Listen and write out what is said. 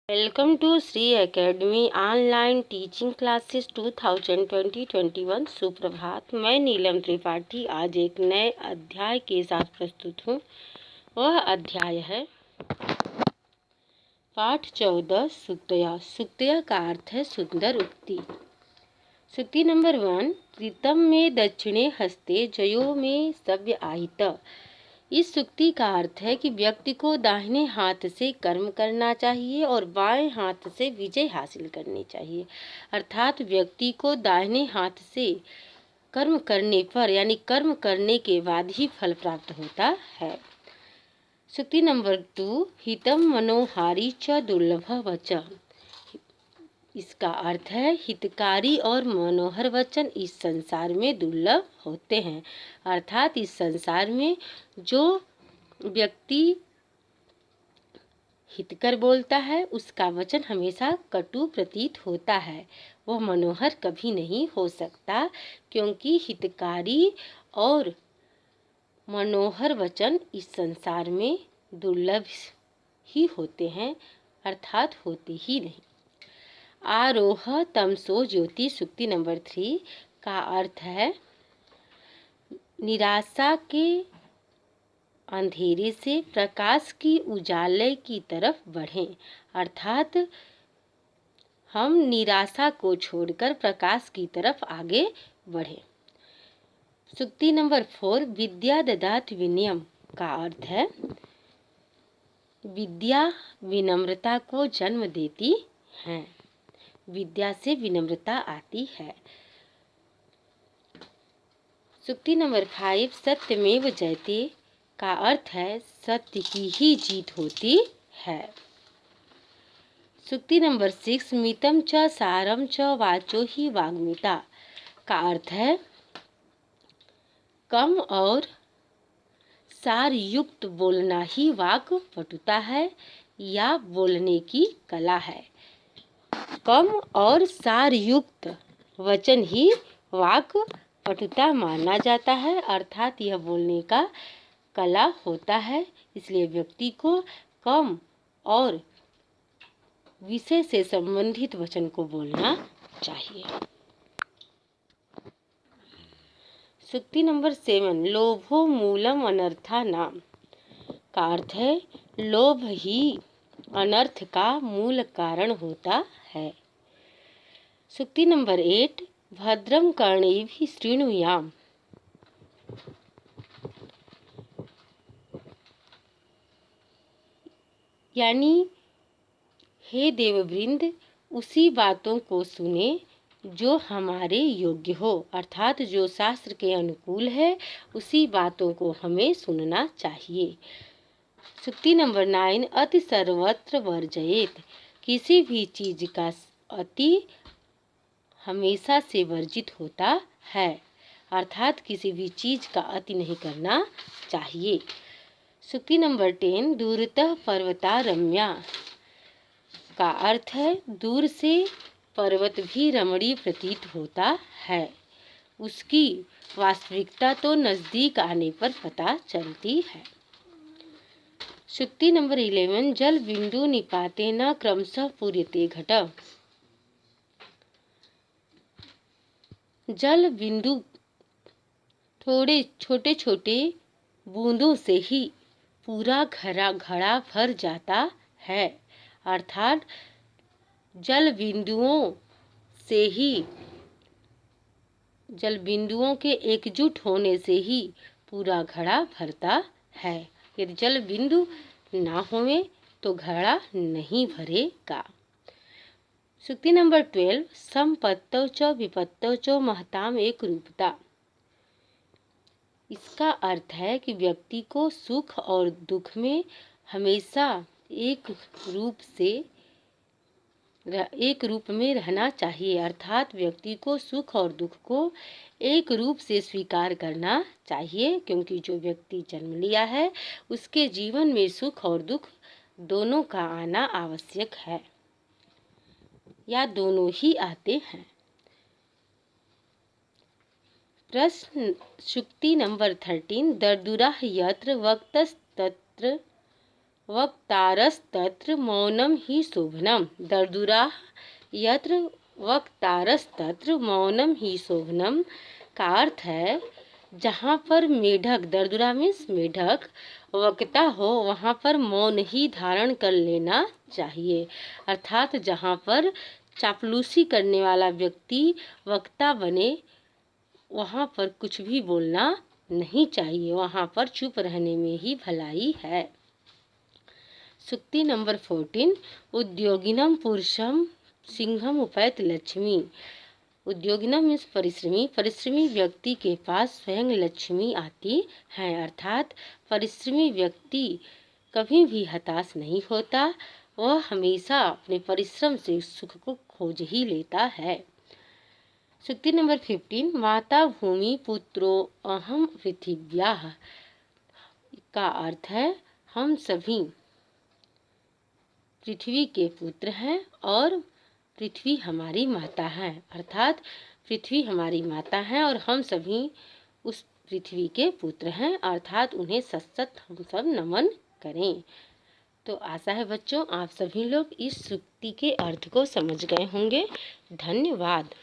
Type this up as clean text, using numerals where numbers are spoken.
Welcome to Shri academy online teaching classes 2020-21। सुप्रभात। मैं नीलम त्रिपाठी आज एक नए अध्याय के साथ प्रस्तुत हूँ। वह अध्याय है पाठ 14 सुक्तया। सुक्तया का अर्थ है सुंदर उक्ति। सुक्ति नंबर 1। प्रीतम में दक्षिणे हस्ते जयो में सव्य आहित। इस सुक्ति का अर्थ है कि व्यक्ति को दाहिने हाथ से कर्म करना चाहिए और बाएं हाथ से विजय हासिल करनी चाहिए। अर्थात व्यक्ति को दाहिने हाथ से कर्म करने पर यानी कर्म करने के बाद ही फल प्राप्त होता है। सुक्ति नंबर 2। हितम मनोहारी च दुर्लभ वचन। इसका अर्थ है हितकारी और मनोहर वचन इस संसार में दुर्लभ होते हैं। अर्थात इस संसार में जो व्यक्ति हितकर बोलता है उसका वचन हमेशा कटु प्रतीत होता है, वह मनोहर कभी नहीं हो सकता, क्योंकि हितकारी और मनोहर वचन इस संसार में दुर्लभ ही होते हैं, अर्थात होते ही नहीं। आरोह तमसो ज्योति। सुक्ति नंबर 3 का अर्थ है निराशा के अंधेरे से प्रकाश की उजाले की तरफ बढ़ें। अर्थात हम निराशा को छोड़कर प्रकाश की तरफ आगे बढ़ें। सुक्ति नंबर 4। विद्या ददात विनयम का अर्थ है विद्या विनम्रता को जन्म देती है। विद्या से विनम्रता आती है। सुक्ति नंबर 5। सत्यमेव जयते का अर्थ है सत्य की ही जीत होती है। सुक्ति नंबर 6। मितम च सारम च वाचो ही वाग्मिता का अर्थ है कम और सार युक्त बोलना ही वाक पटुता है या बोलने की कला है। कम और सार युक्त वचन ही वाक पटुता माना जाता है, अर्थात यह बोलने का कला होता है। इसलिए व्यक्ति को कम और विषय से संबंधित वचन को बोलना चाहिए। सुक्ति नंबर 7। लोभो मूलम अनर्था नाम का अर्थ है लोभ ही अनर्थ का मूल कारण होता है। सुक्ति नंबर 8। भद्रम कर्णेभिः शृणुयाम यानी हे देववृंद उसी बातों को सुने जो हमारे योग्य हो, अर्थात जो शास्त्र के अनुकूल है उसी बातों को हमें सुनना चाहिए। सुक्ति नंबर 9। अति सर्वत्र वर्जयेत। किसी भी चीज का अति हमेशा से वर्जित होता है, अर्थात किसी भी चीज का अति नहीं करना चाहिए। सुक्ति नंबर 10। दूरतः पर्वता रम्या का अर्थ है दूर से पर्वत भी रमणीय प्रतीत होता है, उसकी वास्तविकता तो नजदीक आने पर पता चलती है। सुक्ति नंबर 11। जल बिंदु निपातेन क्रमशः पूर्यते घट। जल बिंदु थोड़े छोटे छोटे बूंदों से ही पूरा घड़ा भर जाता है, अर्थात जल बिंदुओं के एकजुट होने से ही पूरा घड़ा भरता है। यदि जल बिंदु ना होवे तो घड़ा नहीं भरेगा। सुक्ति नंबर 12। संपत्तौ च विपत्तौ च महताम एक रूपता। इसका अर्थ है कि व्यक्ति को सुख और दुख में हमेशा एक रूप में रहना चाहिए, अर्थात व्यक्ति को सुख और दुख को एक रूप से स्वीकार करना चाहिए, क्योंकि जो व्यक्ति जन्म लिया है उसके जीवन में सुख और दुख दोनों का आना आवश्यक है या दोनों ही आते हैं। प्रश्न सुक्ति नंबर 13। दर्दुराः यत्र वक्तस्तत्र वक्तारस्तत्र मौनम ही शोभनम। दर्दुराः यत्र वक्तारस्तत्र मौनम ही शोभनम का अर्थ है जहाँ पर मेढक, दर्दुरा मीन्स मेढक, वक्ता हो वहाँ पर मौन ही धारण कर लेना चाहिए। अर्थात जहाँ पर चापलूसी करने वाला व्यक्ति वक्ता बने वहाँ पर कुछ भी बोलना नहीं चाहिए, वहाँ पर चुप रहने में ही भलाई है। सूक्ति नंबर 14। उद्योगिनम पुरुषम सिंहम उपैत लक्ष्मी। उद्योगिनम मीन्स परिश्रमी, परिश्रमी व्यक्ति के पास स्वयं लक्ष्मी आती है। अर्थात परिश्रमी व्यक्ति कभी भी हताश नहीं होता, वह हमेशा अपने परिश्रम से सुख को खोज ही लेता है। सूक्ति नंबर 15। माता भूमि पुत्रो अहम पृथिव्याः का अर्थ है हम सभी पृथ्वी के पुत्र हैं और पृथ्वी हमारी माता है। अर्थात पृथ्वी हमारी माता है और हम सभी उस पृथ्वी के पुत्र हैं, अर्थात उन्हें सत हम सब नमन करें। तो आशा है बच्चों आप सभी लोग इस सूक्ति के अर्थ को समझ गए होंगे। धन्यवाद।